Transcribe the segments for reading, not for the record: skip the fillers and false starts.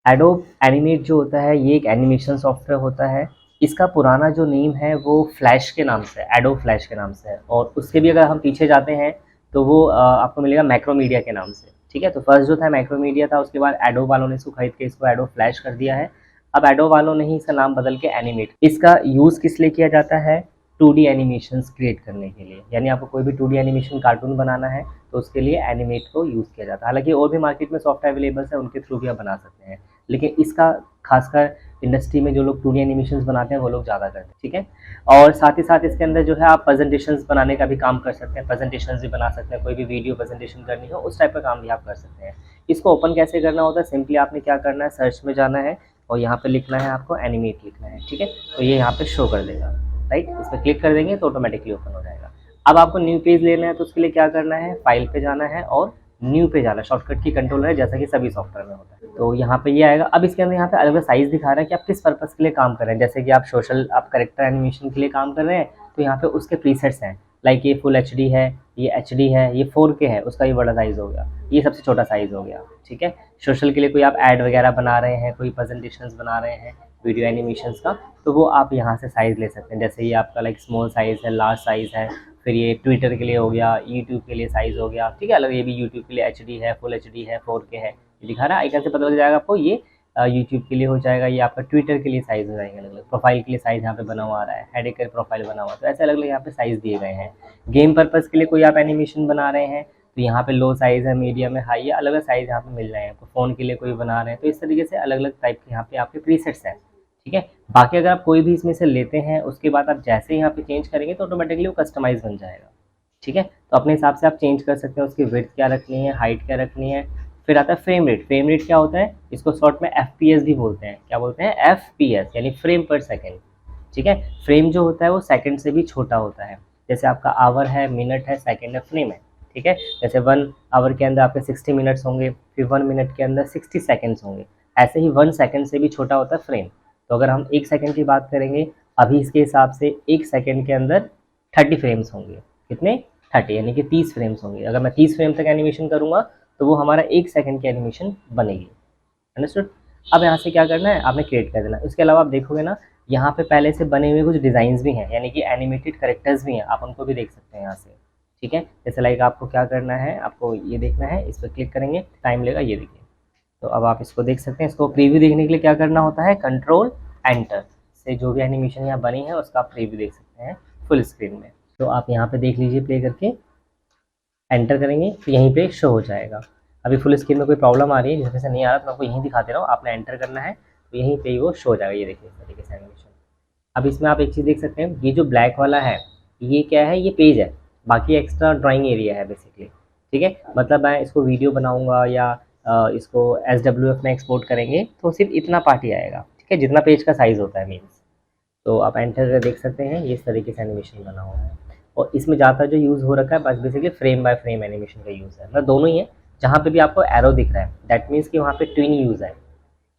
Adobe animate जो होता है ये एक एनिमेशन सॉफ्टवेयर होता है। इसका पुराना जो नेम है वो फ्लैश के नाम से है, एडोब फ्लैश के नाम से है। और उसके भी अगर हम पीछे जाते हैं तो वो आपको मिलेगा मैक्रोमीडिया के नाम से। ठीक है, तो फर्स्ट जो था मैक्रोमीडिया था, उसके बाद एडोब वालों ने इसको खरीद के इसको एडोब फ्लैश कर दिया है। अब एडोब वालों ने ही इसका नाम बदल के एनिमेट। इसका यूज़ किस लिए किया जाता है? 2D एनिमेशंस क्रिएट करने के लिए, यानी आपको कोई भी 2D एनिमेशन कार्टून बनाना है तो उसके लिए एनिमेट को यूज़ किया जाता है। हालांकि और भी मार्केट में सॉफ्टवेयर अवेलेबल है, उनके थ्रू भी आप बना सकते हैं, लेकिन इसका खासकर इंडस्ट्री में जो लोग 2D एनिमेशंस बनाते हैं वो लोग ज़्यादा करते हैं। ठीक है, और साथ ही साथ इसके अंदर जो है आप प्रेजेंटेशंस बनाने का भी काम कर सकते हैं, प्रेजेंटेशंस भी बना सकते हैं, कोई भी वीडियो प्रेजेंटेशन करनी हो उस टाइप का काम भी आप कर सकते हैं। इसको ओपन कैसे करना होता है? सिंपली आपने क्या करना है, सर्च में जाना है और यहाँ पे लिखना है आपको एनिमेट लिखना है। ठीक है, तो ये यहाँ पे शो कर देगा, राइट। इस पर क्लिक कर देंगे तो ऑटोमेटिकली ओपन हो जाएगा। अब आपको न्यू पेज लेना है तो उसके लिए क्या करना है, फाइल पे जाना है और न्यू पे जाना है। शॉर्टकट की कंट्रोल है जैसा कि सभी सॉफ्टवेयर में होता है। तो यहाँ पे ये आएगा। अब इसके अंदर यहाँ पे अलग अलग साइज दिखा रहा है कि आप किस पर्पज़ के लिए काम कर रहे हैं। जैसे कि आप सोशल, आप करेक्टर एनिमेशन के लिए काम कर रहे हैं तो यहाँ पे उसके प्रीसेट्स हैं। लाइक ये फुल एच है, ये एच है, ये 4K है, उसका ये बड़ा साइज़ हो गया, ये सबसे छोटा साइज़ हो गया। ठीक है, सोशल के लिए कोई आप ऐड वगैरह बना रहे हैं, कोई प्रेजेंटेशंस बना रहे हैं वीडियो एनिमेशंस का, तो वो आप यहाँ से साइज़ ले सकते हैं। जैसे ये आपका लाइक स्मॉल साइज़ है, लार्ज साइज़ है, फिर ये ट्विटर के लिए हो गया, यूट्यूब के लिए साइज़ हो गया। ठीक है, अलग ये भी यूट्यूब के लिए एचडी है, फुल एचडी है, 4K है, ये दिखा रहा है। आइकन से पता लग जाएगा आपको, ये यूट्यूब के लिए हो जाएगा, ये आपका ट्विटर के लिए साइज़ हो जाएंगे अलग अलग। प्रोफाइल के लिए साइज़ यहाँ पे बना हुआ आ रहा है, हेड का प्रोफाइल बना हुआ, तो ऐसे अलग अलग यहाँ पे साइज़ दिए गए हैं। गेम पर्पज़ के लिए कोई आप एनिमेशन बना रहे हैं तो यहाँ पे लो साइज़ है, मीडियम है, हाई है, अलग अलग साइज़ यहाँ पे मिल रहे हैं आपको। फ़ोन के लिए कोई बना रहे हैं तो इस तरीके से अलग अलग टाइप के यहाँ पे आपके प्रीसेट्स हैं। ठीक है, बाकी अगर आप कोई भी इसमें से लेते हैं उसके बाद आप जैसे यहाँ पे चेंज करेंगे तो ऑटोमेटिकली वो कस्टमाइज बन जाएगा। ठीक है, तो अपने हिसाब से आप चेंज कर सकते हैं, उसकी विड्थ क्या रखनी है, हाइट क्या रखनी है। फिर आता है फ्रेम रेट। फ्रेम रेट क्या होता है? इसको शॉर्ट में FPS भी बोलते हैं। क्या बोलते हैं? FPS, यानी फ्रेम पर सेकेंड। ठीक है, फ्रेम जो होता है वो सेकंड से भी छोटा होता है। जैसे आपका आवर है, मिनट है, सेकंड है, फ्रेम है। ठीक है, जैसे 1 आवर के अंदर आपके 60 मिनट्स होंगे, फिर 1 मिनट के अंदर 60 सेकंड्स होंगे। ऐसे ही 1 सेकंड से भी छोटा होता है फ्रेम। तो अगर हम 1 सेकंड की बात करेंगे, अभी इसके हिसाब से 1 सेकंड के अंदर 30 फ्रेम्स होंगे। कितने? 30, यानी कि 30 फ्रेम्स होंगे। अगर मैं 30 फ्रेम तक एनिमेशन करूँगा तो वो हमारा 1 सेकंड की एनिमेशन बनेगी। अंडरस्टूड? अब यहाँ से क्या करना है, आपने क्रिएट कर देना है। उसके अलावा आप देखोगे ना, यहाँ पे पहले से बने हुए कुछ डिज़ाइंस भी हैं, यानी कि एनिमेटेड कैरेक्टर्स भी हैं, आप उनको भी देख सकते हैं यहाँ से। ठीक है, जैसे लाइक आपको क्या करना है, आपको ये देखना है, इस पर क्लिक करेंगे, टाइम लेगा, ये देखिए। तो अब आप इसको देख सकते हैं। इसको प्रीव्यू देखने के लिए क्या करना होता है, कंट्रोल एंटर से जो भी एनिमेशन यहाँ बनी है उसका आप प्रीव्यू देख सकते हैं फुल स्क्रीन में। तो आप यहाँ पे देख लीजिए, प्ले करके एंटर करेंगे तो यहीं पे शो हो जाएगा। अभी फुल स्क्रीन में कोई प्रॉब्लम आ रही है जिस वजह से नहीं आ रहा, तो आपको यहीं दिखाते रहो, आपने एंटर करना है तो यहीं पे ही वो शो हो जाएगा। ये देखिए इस तरीके से एनिमेशन। अब इसमें आप एक चीज़ देख सकते हैं, ये जो ब्लैक वाला है ये क्या है, ये पेज है, बाकी एक्स्ट्रा ड्राइंग एरिया है बेसिकली। ठीक है, मतलब मैं इसको वीडियो बनाऊंगा या इसको SWF में एक्सपोर्ट करेंगे तो सिर्फ इतना पार्ट ही आएगा। ठीक है, जितना पेज का साइज़ होता है मीन्स। तो आप एंटर देख सकते हैं, ये इस तरीके से एनिमेशन बना हुआ है। और इसमें ज़्यादा जो यूज़ हो रखा है बस basically frame by frame animation का यूज़ है, मतलब दोनों ही है। जहाँ पे भी आपको एरो दिख रहा है दैट मीन्स कि वहाँ पे ट्विन यूज़ है,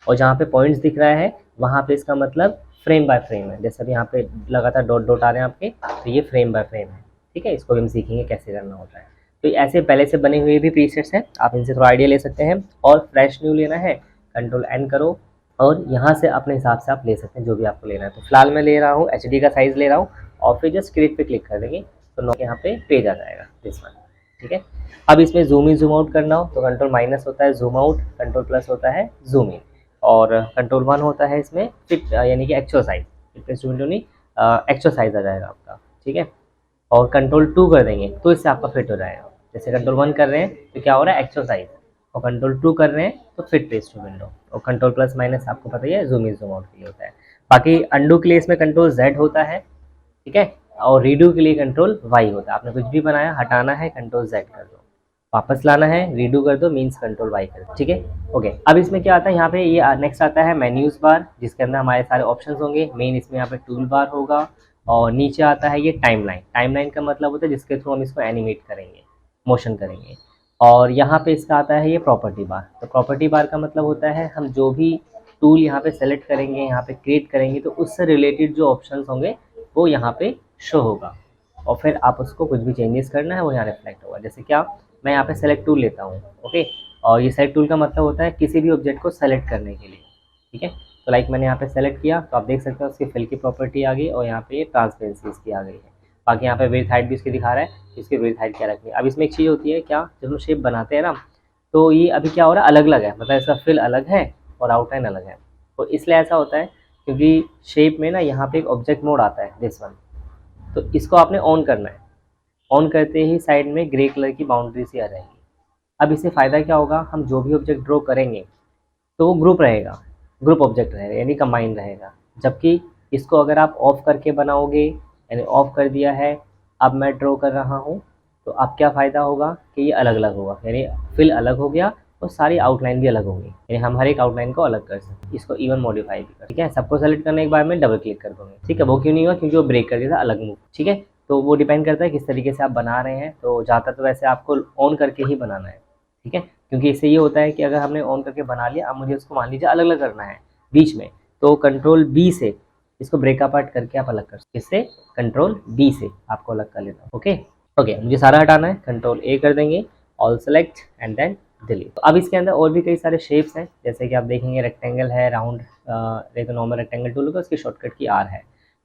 और जहाँ पे पॉइंट्स दिख रहा है वहाँ पे इसका मतलब फ्रेम बाय फ्रेम है। जैसे अभी यहाँ पे लगातार डॉट डॉट आ रहे हैं आपके, तो ये फ्रेम बाय फ्रेम है। ठीक है, इसको भी हम सीखेंगे कैसे करना होता है। तो ऐसे पहले से बने हुए भी प्रीसेट्स हैं, आप इनसे थोड़ा आइडिया ले सकते हैं। और फ्रेश न्यू लेना है, कंट्रोल एन करो और यहाँ से अपने हिसाब से आप ले सकते हैं जो भी आपको लेना है। तो फिलहाल मैं ले रहा हूँ HD का साइज़ ले रहा हूँ, और फिर जस्ट क्रिएट पे क्लिक कर देंगे तो नोट यहाँ पे पेज आ जाएगा दिस वन। ठीक है, अब इसमें जूम इन जूम आउट करना हो तो कंट्रोल माइनस होता है जूम आउट, कंट्रोल प्लस होता है जूम इन, और कंट्रोल 1 होता है इसमें फिट, यानी कि एक्चुअल साइज। फिट विंडो नहीं, एक्चुअल साइज आ जाएगा आपका। ठीक है, और कंट्रोल 2 कर देंगे तो इससे आपका फिट हो जाएगा। जैसे कंट्रोल 1 कर रहे हैं तो क्या हो रहा है, एक्चुअल साइज, और कंट्रोल 2 कर रहे हैं तो फिट पेज टू विंडो, और कंट्रोल प्लस माइनस आपको पता ही है जूम इन जूम आउट के लिए होता है। बाकी अंडू के लिए इसमें कंट्रोल Z होता है। ठीक है, और रीडू के लिए कंट्रोल Y होता है। आपने कुछ भी बनाया, हटाना है, कंट्रोल Z कर दो, वापस लाना है, रीडू कर दो, मीन्स कंट्रोल Y कर दो। ठीक है, ओके। अब इसमें क्या आता है, यहाँ पे ये नेक्स्ट आता है मेन्यूज बार, जिसके अंदर हमारे सारे ऑप्शंस होंगे। मेन इसमें यहाँ पे टूल बार होगा, और नीचे आता है ये टाइमलाइन। टाइमलाइन का मतलब होता है जिसके थ्रू हम इसको एनिमेट करेंगे, मोशन करेंगे। और यहाँ पे इसका आता है ये प्रॉपर्टी बार। तो प्रॉपर्टी बार का मतलब होता है हम जो भी टूल यहाँ पे सेलेक्ट करेंगे, यहाँ पे क्रिएट करेंगे, तो उससे रिलेटेड जो ऑप्शंस होंगे वो यहाँ पे शो होगा, और फिर आप उसको कुछ भी चेंजेस करना है वो यहाँ रिफ्लेक्ट होगा। जैसे क्या, मैं यहाँ पे सेलेक्ट टूल लेता हूँ, ओके, और ये सेलेक्ट टूल का मतलब होता है किसी भी ऑब्जेक्ट को सेलेक्ट करने के लिए, ठीक है। तो लाइक मैंने यहाँ पे सेलेक्ट किया तो आप देख सकते हैं उसकी फिल की प्रॉपर्टी आ गई और यहाँ पे ट्रांसपेरेंसी इसकी आ गई है। बाकी यहाँ पे विड्थ हाइट भी इसकी दिखा रहा है, इसकी विड्थ हाइट क्या रखनी है। अब इसमें एक चीज़ होती है क्या, जब हम शेप बनाते हैं ना तो ये अभी क्या हो रहा है, अलग अलग है, मतलब इसका फिल अलग है और आउटलाइन अलग है। तो इसलिए ऐसा होता है क्योंकि शेप में ना यहाँ पे एक ऑब्जेक्ट मोड आता है दिस वन, तो इसको आपने ऑन करना है। ऑन करते ही साइड में ग्रे कलर की बाउंड्री सी आ जाएगी। अब इससे फ़ायदा क्या होगा, हम जो भी ऑब्जेक्ट ड्रॉ करेंगे तो वो ग्रुप रहेगा, ग्रुप ऑब्जेक्ट रहेगा यानी कंबाइन रहेगा। जबकि इसको अगर आप ऑफ करके बनाओगे, यानी ऑफ कर दिया है, अब मैं ड्रॉ कर रहा हूँ, तो अब क्या फ़ायदा होगा कि ये अलग अलग होगा, यानी फिल अलग हो गया और सारी आउटलाइन भी अलग होंगी, यानी हम हर एक आउटलाइन को अलग कर सकते, इसको इवन मॉडिफाई भी कर, ठीक है। सबको सेलेक्ट करने के बाद में डबल क्लिक कर दूँगी, ठीक है। वो क्यों नहीं हुआ, क्योंकि वो ब्रेक कर दिया था अलग मूव, ठीक है। तो वो डिपेंड करता है किस तरीके से आप बना रहे हैं। तो ज़्यादातर तो वैसे आपको ऑन करके ही बनाना है, ठीक है, क्योंकि इससे ये होता है कि अगर हमने ऑन करके बना लिया, अब मुझे उसको मान लीजिए अलग अलग करना है बीच में, तो कंट्रोल बी से इसको ब्रेक अपार्ट करके आप अलग कर सकते, इससे कंट्रोल बी से आपको अलग कर लेना, ओके। मुझे सारा हटाना है, कंट्रोल ए कर देंगे, all select and then delete. तो अब इसके अंदर और भी कई सारे शेप्स हैं, जैसे कि आप देखेंगे रेक्टेंगल है, राउंड, देखो नॉर्मल रेक्टेंगल टूल होगा उसकी शॉर्टकट की आर है।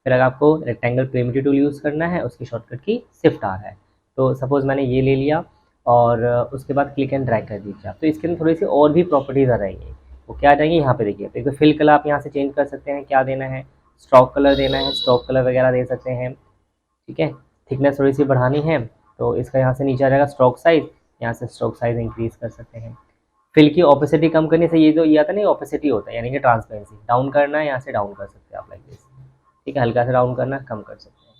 फिर अगर आपको रेक्टेंगल प्रिमिटिव टूल यूज़ करना है उसकी शॉर्टकट की शिफ्ट आर है। तो सपोज़ मैंने ये ले लिया और उसके बाद क्लिक एंड ड्रैग कर दीजिए आप, तो इसके अंदर थोड़ी सी और भी प्रॉपर्टीज़ आ जाएंगी। वो क्या आ जाएंगी, यहाँ पे देखिए। तो फिल कलर आप यहाँ से चेंज कर सकते हैं, क्या देना है, स्ट्रोक कलर देना है, स्ट्रोक कलर वगैरह दे सकते हैं, ठीक है। थिकनेस थोड़ी सी बढ़ानी है तो इसका यहाँ से नीचे आ जाएगा स्ट्रोक साइज़, यहाँ से स्ट्रोक साइज़ इंक्रीज़ कर सकते हैं। फिल की ऑपेसिटी कम करने से ये जो ये आता है ना, ऑपेसिटी होता है यानी कि ट्रांसपेरेंसी, डाउन करना है यहाँ से डाउन कर सकते हैं आप लाइक दिस, ठीक है। हल्का से डाउन करना, कम कर सकते हैं।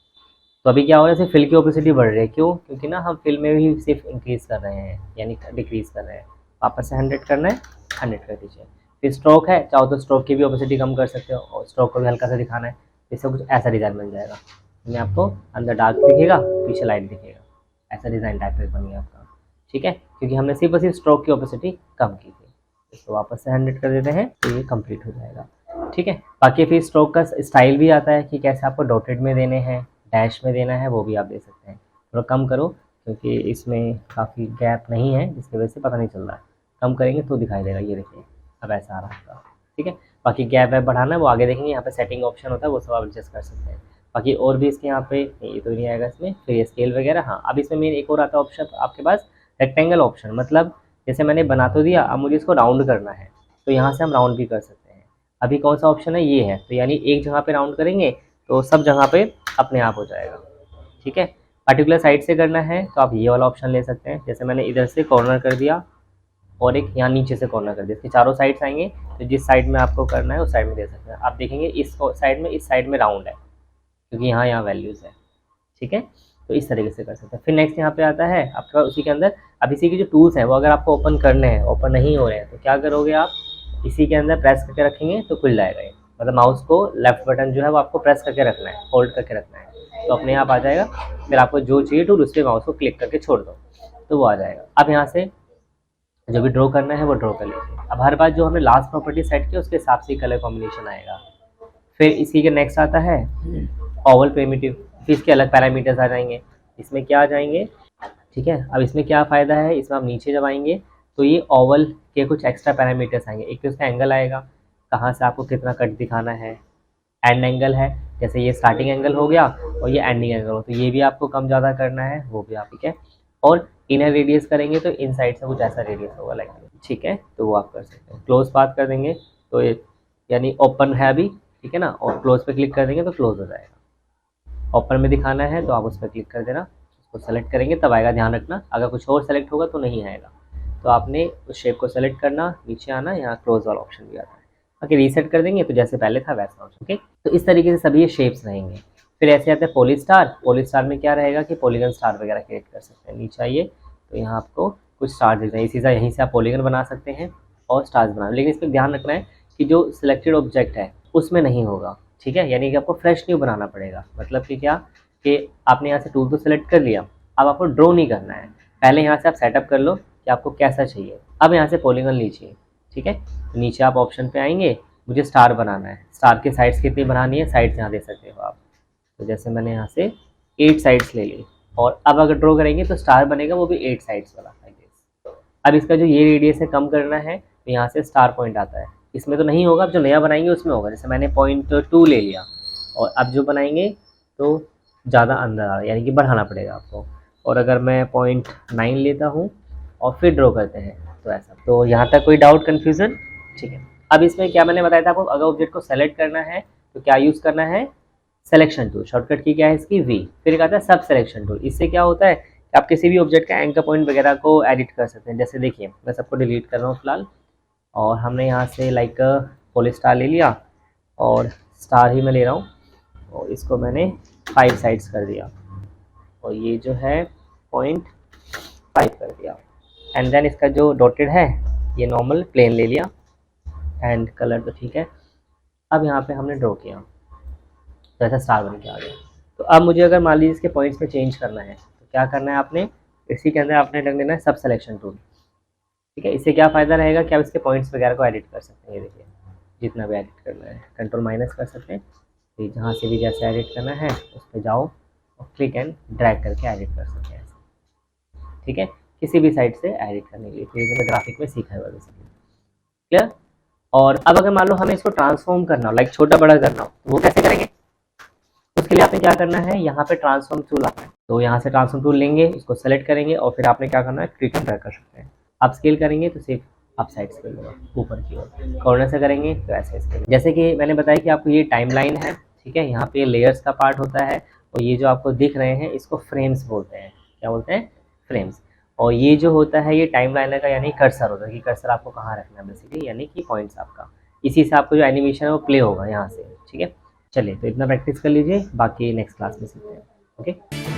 तो अभी क्या हो रहा है, सिर्फ फिल की ऑपेसिटी बढ़ रही है, क्यों, क्योंकि ना हम फिल में भी सिर्फ इंक्रीज़ कर रहे हैं यानी डिक्रीज़ कर रहे हैं। वापस से 100 करना है, 100 कर दीजिए। फिर स्ट्रोक है, चाहो तो स्ट्रोक की भी ऑपेसिटी कम कर सकते हो और स्ट्रोक को भी हल्का सा दिखाना है, इससे कुछ ऐसा डिज़ाइन बन जाएगा। में आपको अंदर डार्क दिखेगा, पीछे लाइट दिखेगा, ऐसा डिज़ाइन टाइप बन गया आपका, ठीक है, क्योंकि हमने सिर्फ और सिर्फ स्ट्रोक की ऑपेसिटी कम की थी। इसको वापस से 100 कर देते हैं तो ये कंप्लीट हो जाएगा, ठीक है। बाकी फिर स्ट्रोक का स्टाइल भी आता है कि कैसे आपको डॉटेड में देने हैं, डैश में देना है, वो भी आप दे सकते हैं। थोड़ा कम करो क्योंकि इसमें काफ़ी गैप नहीं है, जिसकी वजह से पता नहीं चल रहा है। कम करेंगे तो दिखाई देगा, ये देखिए अब ऐसा आ रहा है, ठीक है। बाकी गैप वैप बढ़ाना है वो आगे देखेंगे, यहाँ पे सेटिंग ऑप्शन होता है, वो सब आप एडजस्ट कर सकते हैं। बाकी और भी इसके यहाँ पे ये तो नहीं आएगा इसमें, फिर ये स्केल वगैरह। हाँ, अब इसमें मेन एक और आता है ऑप्शन आपके पास, रेक्टेंगल ऑप्शन। मतलब जैसे मैंने बना तो दिया, अब मुझे इसको राउंड करना है तो यहाँ से हम राउंड भी कर सकते हैं। अभी कौन सा ऑप्शन है, ये है। तो यानी एक जगह पे राउंड करेंगे तो सब जगह पे अपने आप हो जाएगा, ठीक है। पर्टिकुलर साइड से करना है तो आप ये वाला ऑप्शन ले सकते हैं। जैसे मैंने इधर से कॉर्नर कर दिया और एक यहाँ नीचे से कॉर्नर कर दिया, इसके चारों साइड्स आएंगे, तो जिस साइड में आपको करना है उस साइड में दे सकते हैं। आप देखेंगे इस साइड में राउंड है क्योंकि यहाँ वैल्यूज़ है, ठीक है। तो इस तरीके से कर सकते हैं। फिर नेक्स्ट यहाँ पे आता है आपके पास उसी के अंदर, अब इसी के जो टूल्स हैं वो अगर आपको ओपन करने हैं, ओपन नहीं हो रहे हैं, तो क्या करोगे आप, इसी के अंदर प्रेस करके रखेंगे तो खुल जाएगा ये। मतलब माउस को लेफ्ट बटन जो है वो आपको प्रेस करके रखना है, होल्ड करके रखना है, तो अपने आप आ जाएगा। फिर आपको जो चाहिए टूल उस पर माउस को क्लिक करके छोड़ दो तो वो आ जाएगा। अब यहाँ से जो भी ड्रॉ करना है वो ड्रॉ कर लीजिए। अब हर बार जो हमने लास्ट प्रॉपर्टी सेट की उसके हिसाब से कलर कॉम्बिनेशन आएगा। फिर इसी के नेक्स्ट आता है ओवल प्रिमिटिव, फिर इसके अलग पैरामीटर्स आ जाएंगे। इसमें क्या आ जाएंगे, ठीक है। अब इसमें क्या फ़ायदा है, इसमें आप नीचे जब आएंगे तो ये ओवल के कुछ एक्स्ट्रा पैरामीटर्स आएंगे। एक तो इसका एंगल आएगा, कहाँ से आपको कितना कट दिखाना है, एंड एंगल है, जैसे ये स्टार्टिंग एंगल हो गया और ये एंडिंग एंगल हो, तो ये भी आपको कम ज़्यादा करना है, वो भी आप, ठीक है। और इनर रेडियस करेंगे तो इन साइड से कुछ ऐसा रेडियस होगा लाइक, ठीक है, तो वो आप कर सकते हैं। क्लोज पाथ कर देंगे तो ये यानी ओपन है अभी, ठीक है ना, और क्लोज पे क्लिक कर देंगे तो क्लोज हो जाएगा। ओपन में दिखाना है तो आप उस पर क्लिक कर देना, उसको सेलेक्ट करेंगे तब आएगा, ध्यान रखना अगर कुछ और सेलेक्ट होगा तो नहीं आएगा। तो आपने उस शेप को सेलेक्ट करना, नीचे आना, यहाँ क्लोज वाला ऑप्शन भी आता है। बाकी रीसेट कर देंगे तो जैसे पहले था वैसा ऑप्शन, ओके। तो इस तरीके से सभी ये शेप्स रहेंगे। फिर ऐसे आते हैं पॉलीस्टार। पॉलीस्टार में क्या रहेगा कि पॉलीगन स्टार वगैरह क्रिएट कर सकते हैं। नीचे आइए तो यहाँ आपको कुछ स्टार दिख रहे हैं, इसी तरह यहीं से आप पॉलीगन बना सकते हैं और स्टार्स बना, लेकिन इस पर ध्यान रखना है कि जो सिलेक्टेड ऑब्जेक्ट है उसमें नहीं होगा, ठीक है। यानी कि आपको फ्रेश न्यू बनाना पड़ेगा। मतलब कि क्या कि आपने यहाँ से टूल तो सिलेक्ट कर लिया, अब आपको ड्रॉ नहीं करना है, पहले यहाँ से आप सेटअप कर लो कि आपको कैसा चाहिए। अब यहाँ से पॉलीगन लीजिए, ठीक है। तो नीचे आप ऑप्शन पे आएंगे, मुझे स्टार बनाना है, स्टार की साइड्स कितनी बनानी है, साइड्स यहाँ दे सकते हो आप। तो जैसे मैंने यहाँ से 8 साइड्स ले ली और अब अगर ड्रॉ करेंगे तो स्टार बनेगा वो भी 8 साइड्स वाला। अब इसका जो ये रेडियस है कम करना है, तो यहाँ से स्टार पॉइंट आता है, इसमें तो नहीं होगा, अब जो नया बनाएंगे उसमें होगा। जैसे मैंने 0.2 ले लिया, और अब जो बनाएंगे तो ज़्यादा अंदर आ रहा है, यानी कि बढ़ाना पड़ेगा आपको। और अगर मैं 0.9 लेता हूँ और फिर ड्रॉ करते हैं तो ऐसा। तो यहाँ तक कोई डाउट कन्फ्यूज़न? ठीक है। अब इसमें क्या मैंने बताया था आपको, अगर ऑब्जेक्ट को सेलेक्ट करना है तो क्या यूज़ करना है, सिलेक्शन टूल। शॉर्टकट की क्या है इसकी, वी। फिर एक आता है सब सिलेक्शन टूल। इससे क्या होता है कि आप किसी भी ऑब्जेक्ट का एंकर पॉइंट वगैरह को एडिट कर सकते हैं। जैसे देखिए मैं सबको डिलीट कर रहा हूँ फिलहाल, और हमने यहाँ से लाइक पोली स्टार ले लिया, और स्टार ही मैं ले रहा हूँ, और इसको मैंने 5 साइड्स कर दिया, और ये जो है 0.5 कर दिया। एंड देन इसका जो डॉटेड है ये नॉर्मल प्लेन ले लिया, एंड कलर तो ठीक है। अब यहाँ पे हमने ड्रॉ किया तो ऐसा स्टार बन के आ गया। तो अब मुझे अगर मान लीजिए इसके पॉइंट्स में चेंज करना है तो क्या करना है आपने, इसी के अंदर आपने रख देना है सब सिलेक्शन टूल। ठीक है, इससे क्या फ़ायदा रहेगा कि आप इसके पॉइंट्स वगैरह को एडिट कर सकते हैं। ये देखिए जितना भी एडिट करना है, कंट्रोल माइनस कर सकते हैं, तो जहाँ से भी जैसे एडिट करना है उस पर जाओ और क्लिक एंड ड्रैग करके एडिट कर सकते हैं। ठीक है, किसी भी साइड से एडिट करने के लिए। तो ये जो मैं ग्राफिक में सीखा है बेसिकली, क्लियर। और अब अगर मान लो हमें इसको ट्रांसफॉर्म करना हो, लाइक छोटा बड़ा करना हो, तो वो कैसे करेंगे? उसके लिए आपने क्या करना है, यहाँ पे ट्रांसफॉर्म टूल आता है, तो यहाँ से ट्रांसफॉर्म टूल लेंगे, इसको सेलेक्ट करेंगे, और फिर आपने क्या करना है, क्लिक एंड ड्रैग कर सकते हैं। आप स्केल करेंगे तो सिर्फ अप साइड स्केल होगा, ऊपर की ओर। कॉर्नर से करेंगे तो ऐसे स्केल। जैसे कि मैंने बताया कि आपको ये टाइमलाइन है, ठीक है, यहाँ पे लेयर्स का पार्ट होता है, और ये जो आपको दिख रहे हैं इसको फ्रेम्स बोलते हैं। क्या बोलते हैं? फ्रेम्स। और ये जो होता है ये टाइमलाइनर का यानी कर्सर होता है, कि कर्सर आपको कहाँ रखना है बेसिकली, यानी कि पॉइंट्स आपका, इसी से आपको जो एनिमेशन है वो प्ले होगा यहाँ से। ठीक है, चलिए तो इतना प्रैक्टिस कर लीजिए, बाकी नेक्स्ट क्लास में सीखते हैं। ओके।